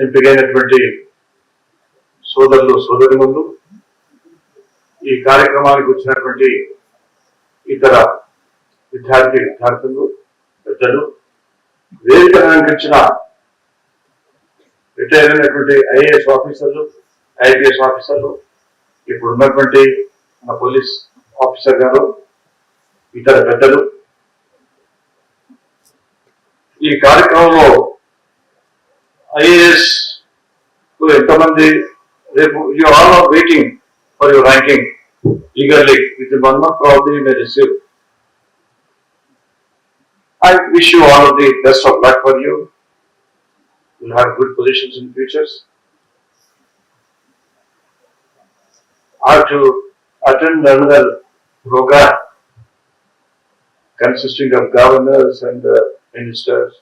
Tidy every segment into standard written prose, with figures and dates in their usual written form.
ఎంపికైనటువంటి సోదరులు సోదరిమణులు, ఈ కార్యక్రమానికి వచ్చినటువంటి ఇతర విద్యార్థులు, పెద్దలు, వేదిక అలంకరించిన రిటైర్ అయినటువంటి ఐఏఎస్ ఆఫీసర్లు, ఐపీఎస్ ఆఫీసర్లు, ఇప్పుడు ఉన్నటువంటి మన పోలీస్ ఆఫీసర్ గారు, ఇతర పెద్దలు, ఈ కార్యక్రమంలో ఐఏఎస్ ఎంతమంది రేపు you all are waiting for your ranking eagerly within 1 month probably you may receive. I wish you all of the best of luck for you. You'll have good positions in futures. I have to attend another program consisting of governors and ministers.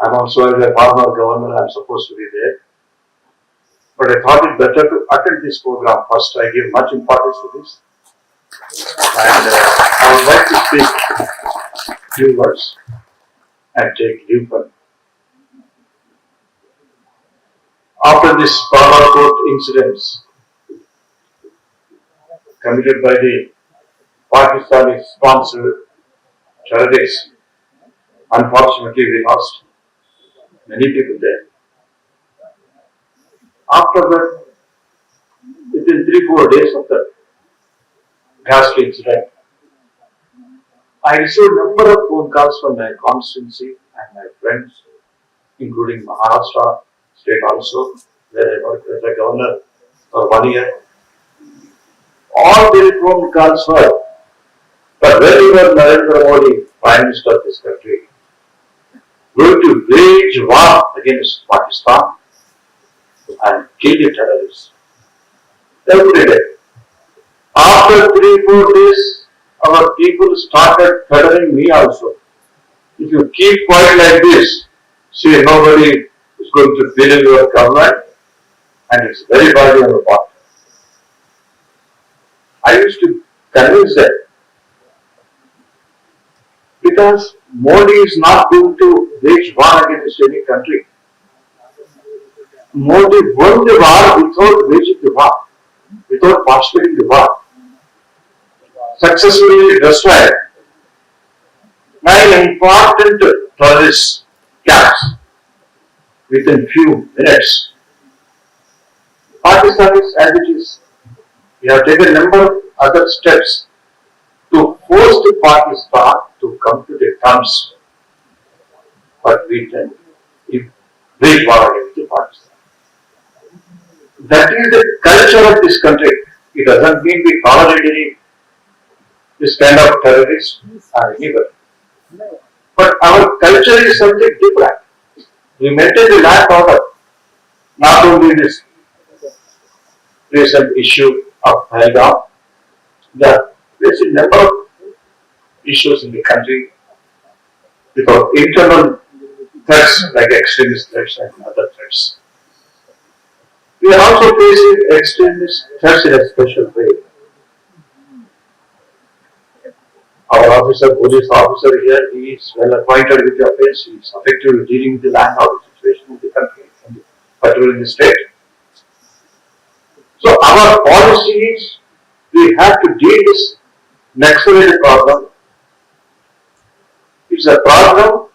I'm also as a former governor, I'm supposed to be there. But I thought it better to attend this program first. I give much importance to this. And I would like to speak few words and take leave from. After this Bhagwat incidents committed by the Pakistani sponsored terrorists, unfortunately we lost many people there. After that, within 3-4 days of that ghastly incident, I received a number of phone calls from my constituency and my friends, including Maharashtra state also, where I worked as a governor for 1 year. All their phone calls were, but when you were Narendra Modi, Prime Minister of this country, going to wage war against Pakistan and kill the terrorists every day. After 3-4 days, our people started threatening me also. If you keep quiet like this, see, nobody is going to believe your government, and it's very bad on the part. I used to convince them, because Modi is not going to wage war against any country. Modi won the war without waging the war, without participating in the war. Successfully destroyed 9 important terrorist camps within few minutes. Pakistan is as it is. We have taken a number of other steps to force the Pakistan to come to the terms, but we can wage war against the Pakistan. That is the culture of this country. It doesn't mean we tolerate this kind of terrorists or anybody. But our culture is something different. We maintain the land order. Not only this recent issue of Bhagwat, there is a number of issues in the country because internal threats like extremist threats and other threats. We are also facing extremist threats in a special way. Our officer, police officer here, he is well acquainted with the affairs. He is effectively dealing with the land order situation in the country, particularly in the state. So our policy is we have to deal with this Naxalite problem. It's a problem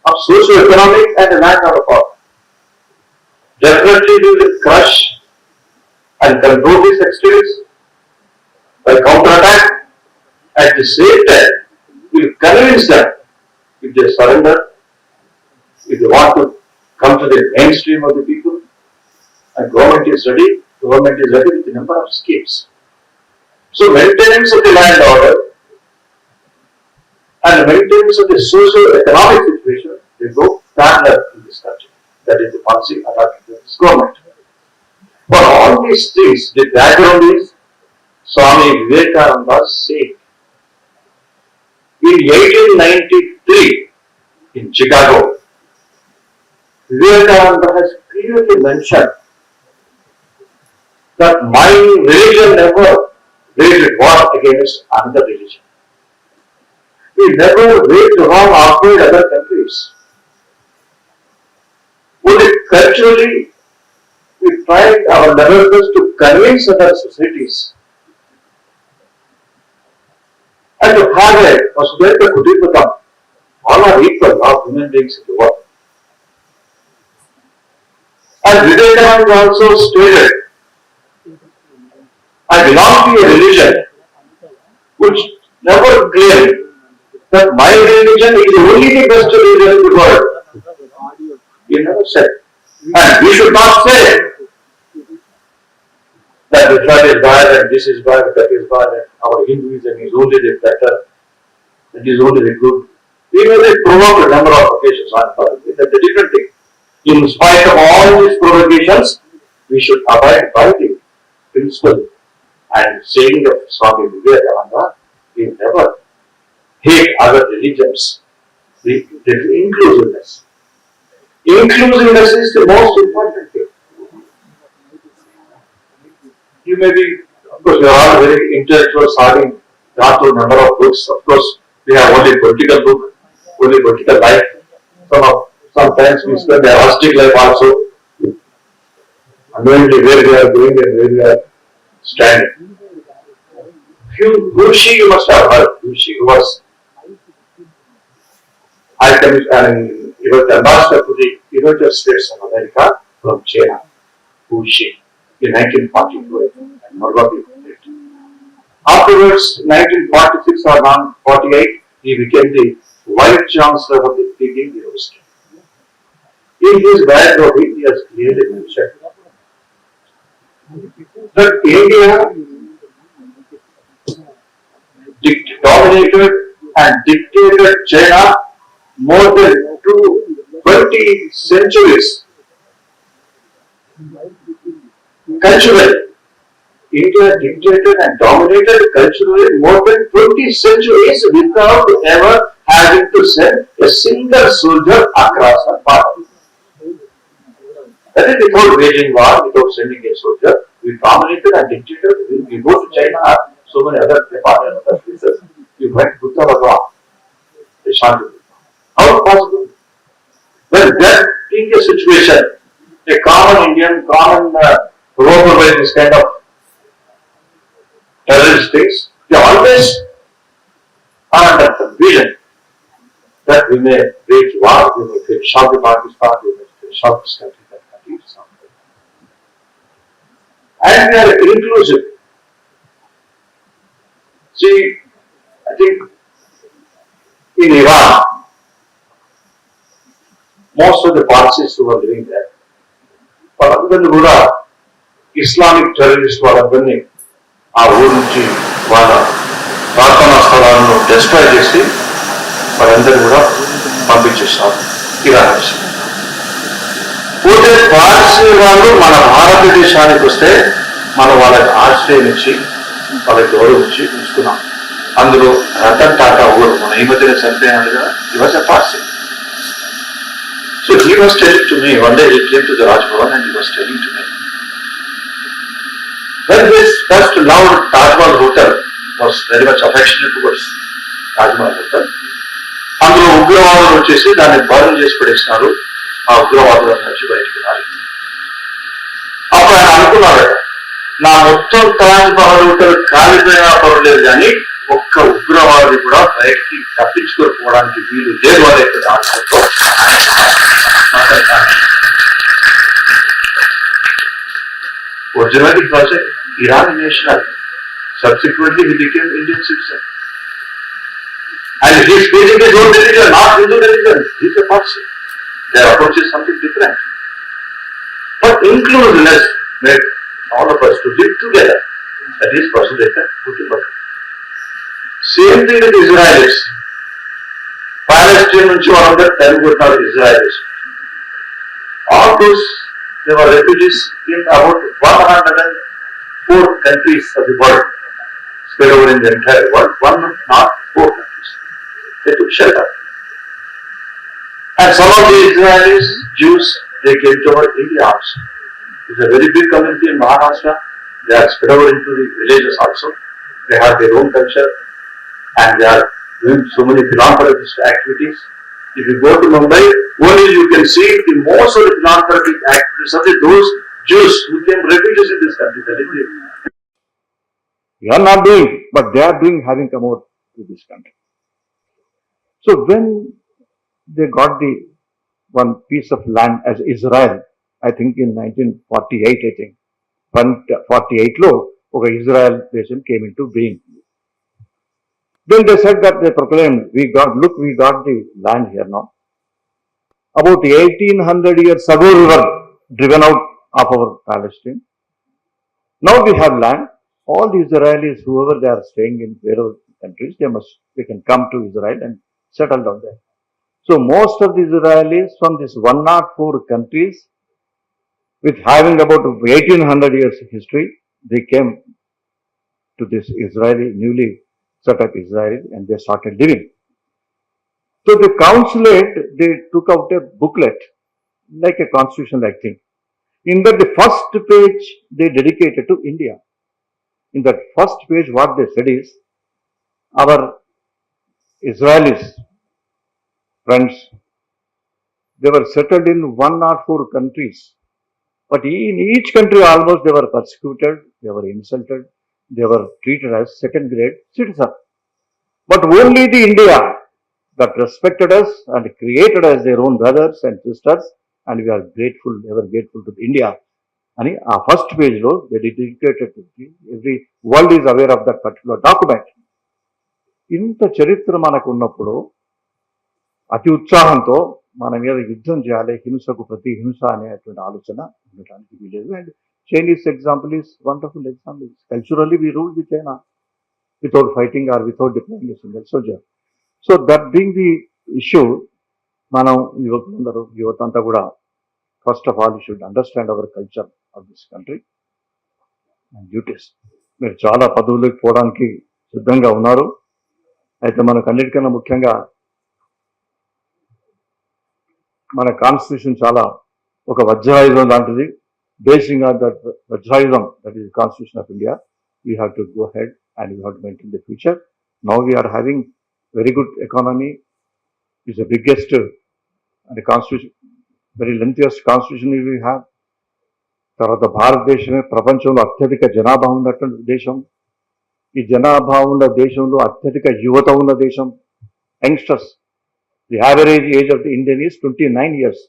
of socio-economic and a land order problem. Definitely we will crush and control these extremists by counterattack. At the same time, we will convince them if they surrender, if they want to come to the mainstream of the people, and government is ready with a number of schemes. So maintenance of the land order and maintenance of the socio-economic situation, they go parallel in this country. That is the policy adopted by this government. For all these things, the background is Swami Vivekananda's saying. In 1893, in Chicago, Vivekananda has clearly mentioned that my religion never waged war against another religion. We never waged war outside other countries. Only culturally, we tried our level best to convince other societies and to have a Vasudhaiva Kuturmbakam. All are equal, all human beings in the world. And Vivekananda also stated, I belong to a religion which never claimed that my religion is only the best religion in the world. He never said. And we should not say that the flood is bad and this is bad, that is bad, and our Hinduism is only the better, it is only the good. We may be provoked a number of occasions on it. That's a different thing. In spite of all these provocations, we should abide by the principle and saying of Swami Vivekananda, we never hate other religions. The inclusiveness. Inclusiveness is the most important thing. You may be, of course, we are all very intellectuals, having gone through a number of books. Of course, we have only political book, only political life. Sometimes we spend a rustic life also, unknowingly where we are going and where we are standing. Guruji, you must have heard. Guruji was, he was the ambassador to the United States of America from China, Guruji, in 1942. Afterwards, 1946 or 1948, he became the Vice Chancellor of the Peking University. In his biography, he has clearly mentioned that India dominated and dictated China more than 20 centuries. Culturally, India dictated and dominated culturally more than 20 centuries without ever having to send a single soldier across the border. That is without waging war, without sending a soldier. We dominated and dictated. We go to China, so many other places. We went Buddha Bhagwat. How possible? When that being a situation, a common Indian, provoked by this kind of terrorist things, they always are under confusion that we may wage war, we may shock the Pakistan, we may shock this country, that country, something. And we are inclusive. See, I think in Iran, most of the Parsis who are living there, వాళ్ళందరినీ కూడా Islamic terrorist వాళ్ళందరినీ ఆ ఊరు నుంచి వాళ్ళ ప్రార్థనా స్థలాలను destroy చేసి వాళ్ళందరూ కూడా పంపించేస్తారు ఇరాన్ నుంచి. పోతే పార్సీ వాళ్ళు మన భారతదేశానికి వస్తే మనం వాళ్ళకి ఆశ్రయం ఇచ్చి వాళ్ళకి గౌరవం ఇచ్చి ఉంచుకున్నాం. అందులో రతన్ టాటా ఊరు మన ఈ మధ్యన చనిపోయినాడు కదా, he was a Parsi. So he was telling to me, one day he came to the Raj Bhavan and he was telling to me, when this first loud Taj Mahal hotel was very much affectionate towards Taj Mahal hotel, అందులో ఉగ్రవాదులు వచ్చేసి దాన్ని burn చేసి పడేసినారు, ఆ ఉగ్రవాదుల నుంచి బయటికి రాలేదు. అప్పుడు ఆయన అనుకున్నాడు, నా మొత్తం తాజ్ మహల్ హోటల్ కాలిపోయినా పర్వాలేదు కానీ ఒక్క ఉగ్రవాది కూడా బయటికి తప్పించుకోకపోవడానికి వీలు లేదు అనే ఆలోచనతో originally it was an Irani national. Subsequently he became Indian citizen. And he is speaking his own religion, not Hindu religion. He is a Parsi. Their approach is something different. But inclusiveness made all of us to live together. That is Vasudhaiva Kutumbakam. Same thing with Israelis. Palestine నుంచి వాళ్ళందరూ తెలుగుంటారు Israelis. All those, they were refugees in about 104 countries of the world, spread over in the entire world, not 4 countries. They took shelter. And some of the Israelis, Jews, they came to our India also. It's a very big community in Maharashtra. They are spread over into the villages also. They have their own culture and they are doing so many philanthropic activities. If you go to Mumbai, only you can see the most of the philanthropic activities of those Jews who became refugees in this country. That is it. We are not doing, but they are doing, having come out to this country. So when they got the one piece of land as Israel, I think in 1948, I think, 148 lo, okay, Israel nation came into being. Then they said that they proclaimed, we got the land here now. About 1800 years ago, we were driven out of our Palestine. Now we have land. All the Israelis, whoever they are staying in wherever countries, they can come to Israel and settle down there. So most of the Israelis from this 104 countries, with having about 1800 years history, they came to this Israeli, newly set up Israel, and they started living. So the consulate, they took out a booklet, like a constitution-like thing. In that, the first page they dedicated to India. In that first page, what they said is, our Israelis friends, they were settled in 104 countries. But in each country, almost they were persecuted, they were insulted, they were treated as second-grade citizens. But only the India that respected us and created us their own brothers and sisters, and we are grateful, ever grateful to India. And our first page, they dedicated to every world is aware of that particular document. ఇంత చరిత్ర మనకు ఉన్నప్పుడు అతి ఉత్సాహంతో మన మీద యుద్ధం చేయాలి, హింసకు ప్రతి హింస అనేటువంటి ఆలోచన ఉండటానికి వీలేదు. And Chinese example is wonderful example. Culturally we rule the China without fighting or without deploying a single soldier. So that being the issue, మనం యువత అంతా కూడా first of all you should understand our culture of this country and duties. మీరు చాలా పదవులకు పోవడానికి సిద్ధంగా ఉన్నారు. అయితే మనకు అన్నిటికన్నా ముఖ్యంగా మన కాన్స్టిట్యూషన్ చాలా ఒక వజ్రాయుధం లాంటిది. బేసింగ్ ఆన్ దట్ వజ్రాయుధం, that is constitution of India, we have to go head and we have to maintain the future. Now we are having very good economy, is the biggest and constitution, very lengthiest constitution we have. తర్వాత భారతదేశమే ప్రపంచంలో అత్యధిక జనాభా ఉన్నటువంటి దేశం. ఈ జనాభా ఉన్న దేశంలో అత్యధిక యువత ఉన్న దేశం, youngsters. The average age of the Indian is 29 years.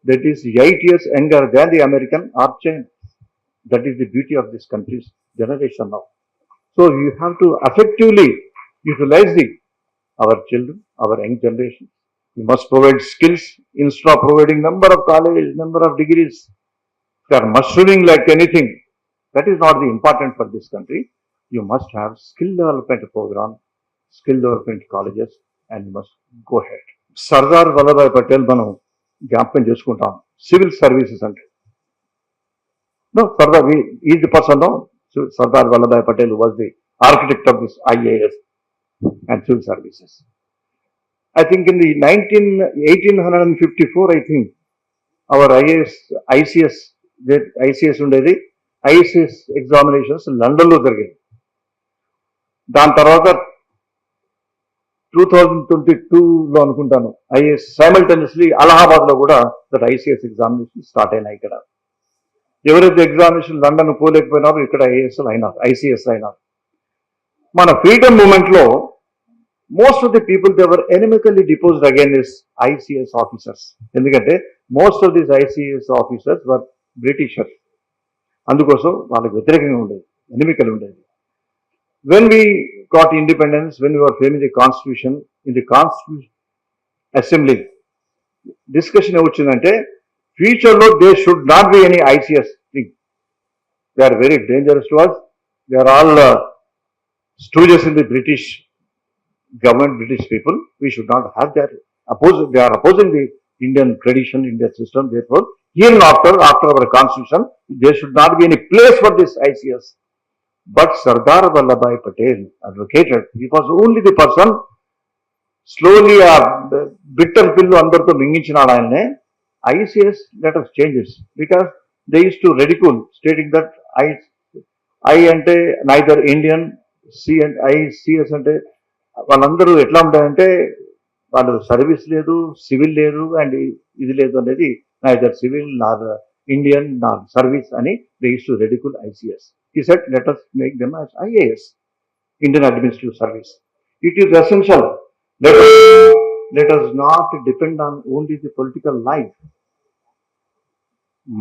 That is 8 years younger than the American or China. That is the beauty of this country's generation now. So you have to effectively utilize our children, our young generation. You must provide skills instead of providing number of colleges, number of degrees. They are mushrooming like anything. That is not the important for this country. You must have skill development program, skill development colleges, and you must go ahead. Sardar Vallabhbhai Patel మనం జ్ఞాపకం చేసుకుంటాం. Civil services అంటే Sardar is the person. Sardar Vallabhbhai Patel was the architect of this IAS and civil services. I think in the 1854, I think, our ICS ఉండేది. ICS examinations లండన్లో జరిగాయి. దాని తర్వాత 2022లో అనుకుంటాను ఐఏఎస్ సైమల్టేనియస్లీ అలహాబాద్లో కూడా దట్ ఐసీఎస్ ఎగ్జామినేషన్ స్టార్ట్ అయినాయి. ఇక్కడ ఎవరైతే ఎగ్జామినేషన్ లండన్ పోలేకపోయినారో ఇక్కడ ఐసీఎస్ అయినారు. మన ఫ్రీడమ్ మూమెంట్లో most of the people they were enemically deposed against ICS officers. ఎందుకంటే most of these ICS officers were Britishers. అందుకోసం వాళ్ళకి వ్యతిరేకంగా ఉండేది, ఎనిమికలు ఉండేది. When we got independence, when we were framing the constitution, in the constitution assembly, discussion వచ్చిందంటే ఫ్యూచర్లో there should not be any ICS thing. They are very dangerous to us. They are all stooges in the British government, British people. We should not have that. They are opposing the Indian tradition, Indian system. Therefore, hereafter, after our constitution, there should not be any place for this ICS. But Sardar Vallabhbhai Patel advocated, he was only the person, slowly bitter pill అందరితో మింగించినాడు ఆయన్నే. ICS let us change this, because they used to ridicule, stating that I అంటే neither Indian, C and ICS అంటే వాళ్ళందరూ ఎట్లా ఉంటాయంటే వాళ్ళు service లేదు, civil లేదు అండ్ ఇది లేదు అనేది neither civil nor Indian nor service అని they used to ridicule ICS. He said, let us make them as IAS, Indian Administrative Service. It is essential. Let us not depend on only the political life.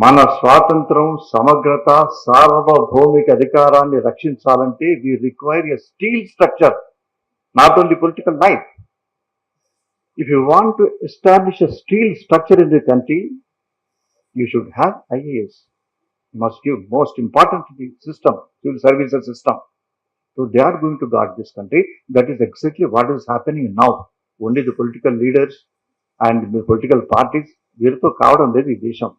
మన స్వాతంత్రం, సమగ్రత, సార్వభౌమిక అధికారాన్ని రక్షించాలంటే we require a steel structure, not only political life. If you want to establish a steel structure in the country, you should have IAS. You must give most important to the system, civil services system. So they are going to guard this country. That is exactly what is happening now. Only the political leaders and the political parties వీరితో కావడం లేదు ఈ దేశం.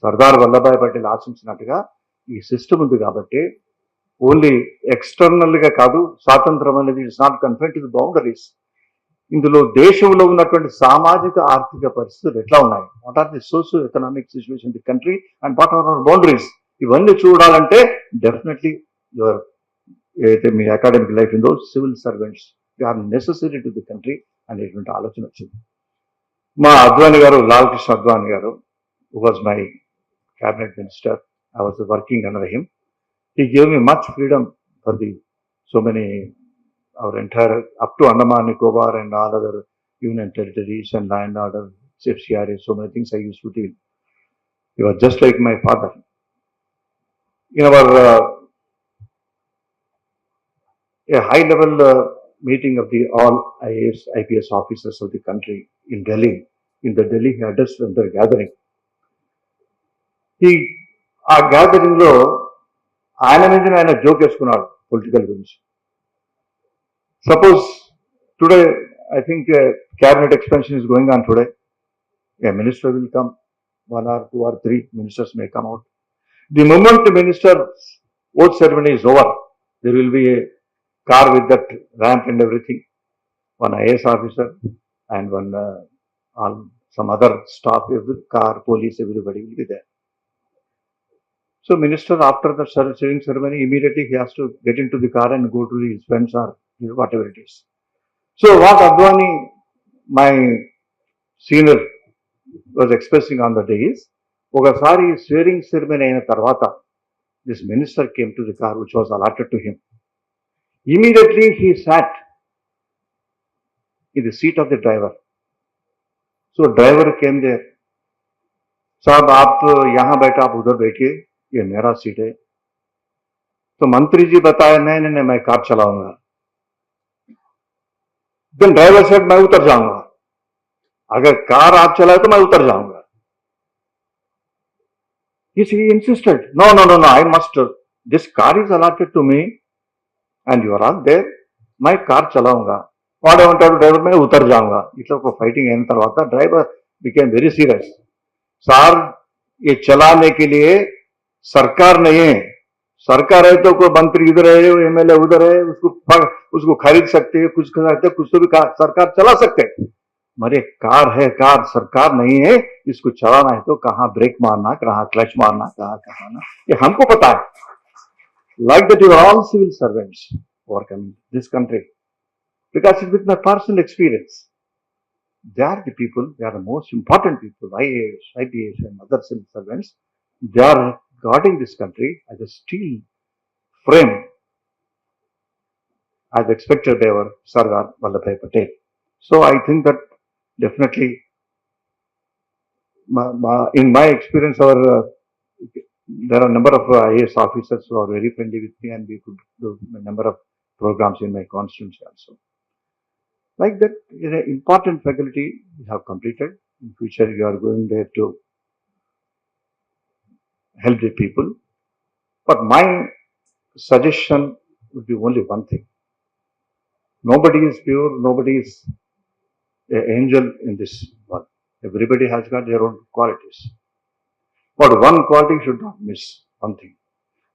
సర్దార్ వల్లభాయ్ పటేల్ ఆశించినట్టుగా ఈ system ఉంది కాబట్టి only external గా కాదు, స్వాతంత్రం అనేది it's not confined to the boundaries. ఇందులో దేశంలో ఉన్నటువంటి సామాజిక ఆర్థిక పరిస్థితులు ఎట్లా ఉన్నాయి, what are the socio economic situation the country and what are our boundaries, ఇవన్నీ చూడాలంటే డెఫినెట్లీ యువర్ ఏదైతే మీ అకాడమిక్ లైఫ్ ఉందో civil servants they are necessary to the country అనేటువంటి ఆలోచన వచ్చింది. మా అద్వానీ గారు, లాల్ కృష్ణ అద్వానీ గారు, who was my cabinet minister, I was working under him. He gave me much freedom for the so many our entire up to Andaman Nicobar and all other union territories and land order, CFCRA, so many things I used to deal. He was just like my father. In our a high level meeting of the all IAS, IPS officers of the country in Delhi, the Delhi address when they were gathering. ఆ gathering లో ఆయన మీద ఆయన joke వేసుకున్నాడు political గురించి. Suppose today I think cabinet expansion is going on today. A minister will come, 1 or 2 or 3 ministers may come out. The moment the minister oath ceremony is over, there will be a car with that ramp and everything. One IAS officer and one some other staff, every car, police, everybody will be there. So minister, after the sitting ceremony, immediately he has to get into the car and go to his friends or whatever it is. So what Advani, my senior, was expressing on the day is, ఒకసారి swearing ceremony అయిన తర్వాత this minister came to the car which was allotted to him. Immediately he sat in the seat of the driver. So driver came there. साहब आप यहाँ बैठा, आप उधर बैठिए, ये मेरा सीट है. तो मंत्री जी बताया नहीं नहीं नहीं मैं कार चलाऊंगा. देन ड्राइवर सेड मैं उतर जाऊंगा, अगर कार आप चलाए तो मैं उतर जाऊंगा. He insisted, no no no no, I must, this car is allotted to me and you are all there, मैं कार चलाऊंगा. వాడేమంటాడు, డ్రైవర్ मैं उतर जाऊंगा. ఇట్లా ఒక ఫైటింగ్ అయిన తర్వాత driver became very serious. Sir ये चलाने के लिए सरकार नहीं है, सरकार है तो कोई मंत्री इधर है, एमएलए उधर है, उसको खरीद सकते हैं, कुछ कर सकते, कुछ तो भी सरकार चला सकते हैं. मरे कार है, कार सरकार नहीं है, इसको चलाना है तो कहाँ ब्रेक मारना, कहाँ क्लच मारना, कहाँ कहाँ, ये हमको पता है. Like that, you are all civil servants who are coming to this country, because it's with my personal experience. They are the people, they are the most important people, IAS, IPS and other civil servants. They are guarding this country as a steel frame, as expected by our Sardar Vallabhbhai Patel. So I think that definitely, in my experience, there are a number of IAS officers who are very friendly with me, and we could do a number of programs in my constituency also. Like that, an important faculty you have completed. In future, you are going there to help the people. But my suggestion would be only one thing. Nobody is pure, nobody is an angel in this world. Everybody has got their own qualities. But one quality should not miss, one thing.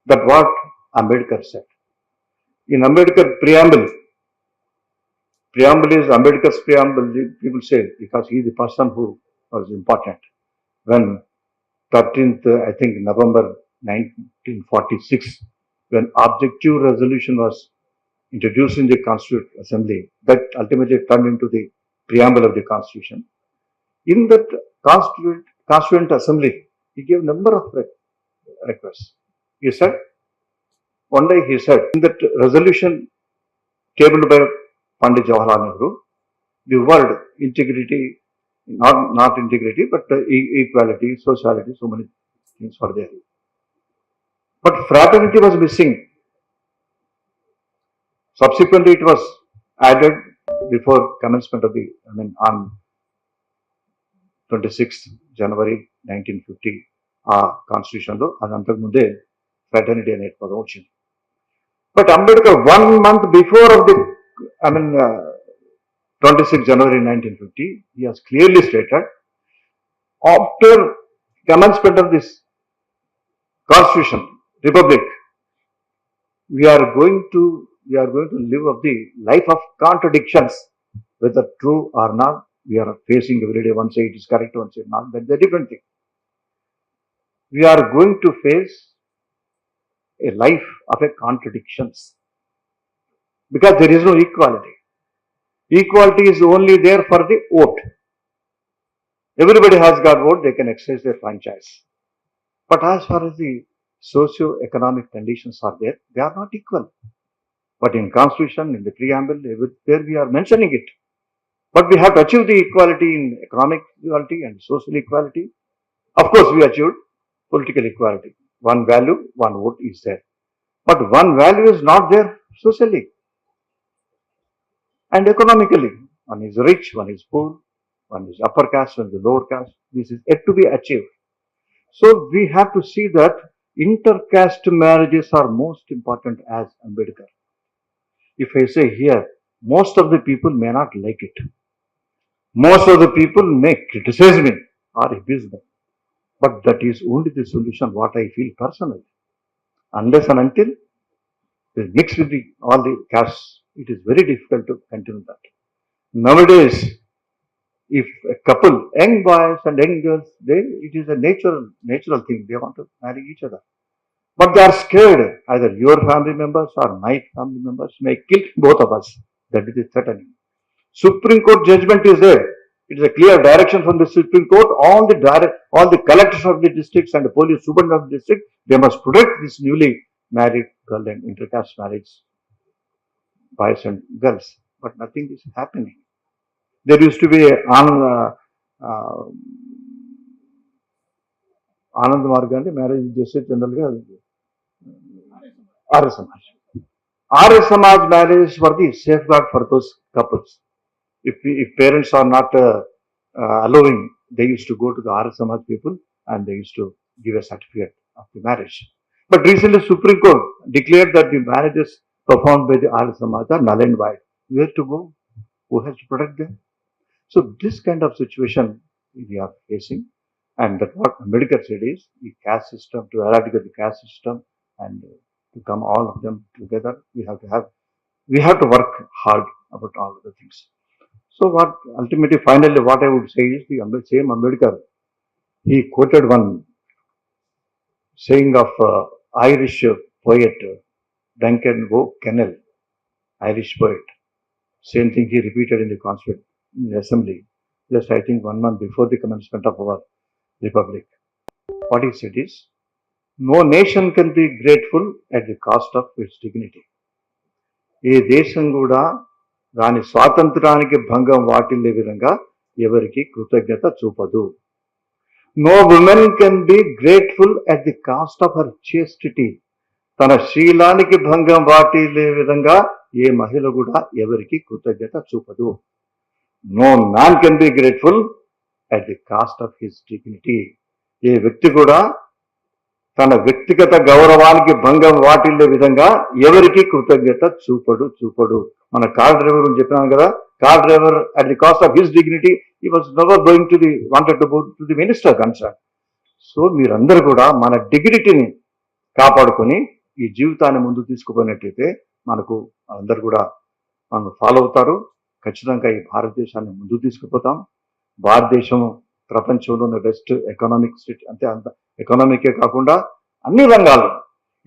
That what Ambedkar said. In Ambedkar preamble is Ambedkar's preamble, people say, because he is the person who was important. When 13th, I think November 1946, when objective resolution was introduced in the Constituent Assembly, that ultimately turned into the preamble of the Constitution. In that Constituent Assembly, he gave number of requests. He said, one day he said, in that resolution tabled by Pandit Jawaharlal Nehru, the word integrity, not integrity, but equality, sociality, so many things were there. But fraternity was missing. Subsequently, it was added before commencement of the, on 26th January 1950, Constitution lo అది అంతకు ముందే fraternity అనే పదం వచ్చింది. But Ambedkar 1 month before of the, 26th January 1950, he has clearly stated, after commencement of this Constitution, Republic, we are going to live of the life of contradictions, whether true or not. We are facing every day. One say it is correct, one say not. That's a different thing. We are going to face a life of a contradictions, because there is no equality. Equality is only there for the vote. Everybody has got vote, they can exercise their franchise. But as far as the socio-economic conditions are there, they are not equal. But in Constitution, in the preamble, there we are mentioning it. But we have to achieve the equality in economic equality and social equality. Of course, we achieved political equality. One value, one vote is there. But one value is not there socially and economically. One is rich, one is poor, one is upper caste, one is lower caste. This is yet to be achieved. So we have to see that intercaste marriages are most important as Ambedkar. If I say here, most of the people may not like it. Most of the people may criticize me or abuse me. But that is only the solution, what I feel personally. Unless and until they mix with all the castes, it is very difficult to continue that. Nowadays, if a couple, young boys and young girls, it is a natural thing. They want to marry each other. But they are scared. Either your family members or my family members may kill both of us. That is the threatening. Supreme Court judgment is there. It is a clear direction from the Supreme Court. All the collectors of the districts and the police superintendent of the district, they must protect this newly married girl and intercaste marriage, boys and girls. But nothing is happening. There used to be Anand Margandi marriage చేసే జనరల్గా Arya Samaj. Arya Samaj marriage for the safeguard for those couples. If parents are not allowing, they used to go to the Arya Samaj people and they used to give a certificate of the marriage. But recently Supreme Court declared that the marriages performed by the Arya Samaj are null and void. Where to go? Who has to protect them? So this kind of situation we are facing, and that what Ambedkar said is the caste system, to eradicate the caste system and to come all of them together, we have to work hard about all of the things. So what ultimately, finally, what I would say is the same Ambedkar, he quoted one saying of Irish poet Duncan O'Connell, Irish poet. Same thing he repeated in the Constituent Assembly, just I think 1 month before the commencement of our Republic. What he said is, no nation can be grateful at the cost of its dignity. ఏ దేశం కూడా దాని స్వాతంత్రానికి భంగం వాటిల్లే విధంగా ఎవరికి కృతజ్ఞత చూపదు. No women can be grateful at the cost of her chastity. తన శీలానికి భంగం వాటిల్లే విధంగా ఏ మహిళ కూడా ఎవరికి కృతజ్ఞత చూపదు. No man can be grateful at the cost of his dignity. ఏ వ్యక్తి కూడా తన వ్యక్తిగత గౌరవానికి భంగం వాటిల్లే విధంగా ఎవరికి కృతజ్ఞత చూపడు. మన కార్ డ్రైవర్ గురించి చెప్పినాను కదా, car driver at the cost of his dignity he was never going to the wanted to go to the minister concern. So మీరందరూ కూడా మన డిగ్నిటీని కాపాడుకొని ఈ జీవితాన్ని ముందుకు తీసుకుపోయినట్లయితే మనకు అందరు కూడా మనం ఫాలో అవుతారు. ఖచ్చితంగా ఈ భారతదేశాన్ని ముందుకు తీసుకుపోతాం. భారతదేశం ప్రపంచంలోని బెస్ట్ ఎకనామిక్ స్టేట్, అంతే అంత ఎకనామికే కాకుండా అన్ని రంగాల్లో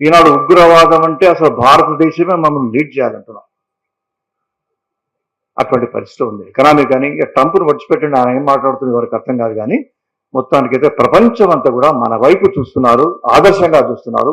ఈనాడు ఉగ్రవాదం అంటే అసలు భారతదేశమే మమ్మల్ని లీడ్ చేయాలంటున్నాం. అటువంటి పరిస్థితి ఉంది. ఎకనామీ కానీ ఇక ట్రంప్ను విడిచిపెట్టండి, ఆయన ఏం మాట్లాడుతుంది ఎవరికి అర్థం కాదు. కానీ మొత్తానికైతే ప్రపంచం అంతా కూడా మన వైపు చూస్తున్నారు, ఆదర్శంగా చూస్తున్నారు.